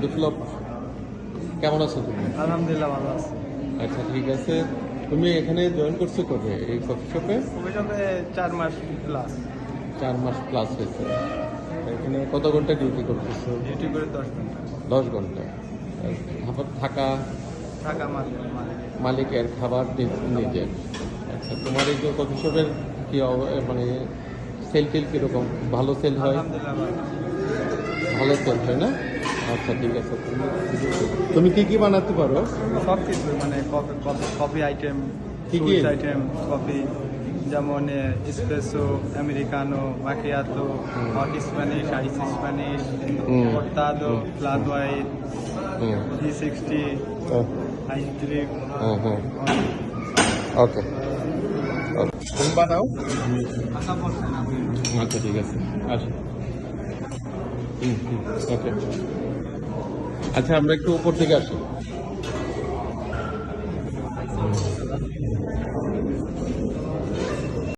বিপ্লব, কেমন আছো তুমি? আলহামদুলিল্লাহ ভালো আছে। আচ্ছা ঠিক আছে, তুমি এখানে জয়েন করছো কবে এই কফি শপে? কফি শপে 4 মাস প্লাস। 4 মাস প্লাস হয়েছে। এখানে কত ঘন্টা ডিউটি করতেছো? ডিউটি করে 10 ঘন্টা। 10 ঘন্টা। খাবার থাকা, থাকা মালিকের খাবার নিজের। আচ্ছা, তোমার এই যে কফি শপের কি মানে সেল টেল কীরকম? ভালো সেল হয়? আলহামদুলিল্লাহ ভালো সেল হয় না? আচ্ছা ঠিক আছে। তুমি কি কি বানাতে পারো? সব কিছু মানে কফি আইটেম, কি কি? ফ্রুটস আইটেম, কফি যেমন এসপ্রেসো, আমেরিকানো, মাকিয়াতো, হট স্প্যানিশ, আইস স্প্যানিশ, কর্তাদো, ফ্ল্যাট হোয়াইট, 360, আইস ড্রিপ। ওকে, তুমি বানাও? আচ্ছা ঠিক আছে, আসো। ওকে, আচ্ছা আমরা একটু উপর থেকে আসি।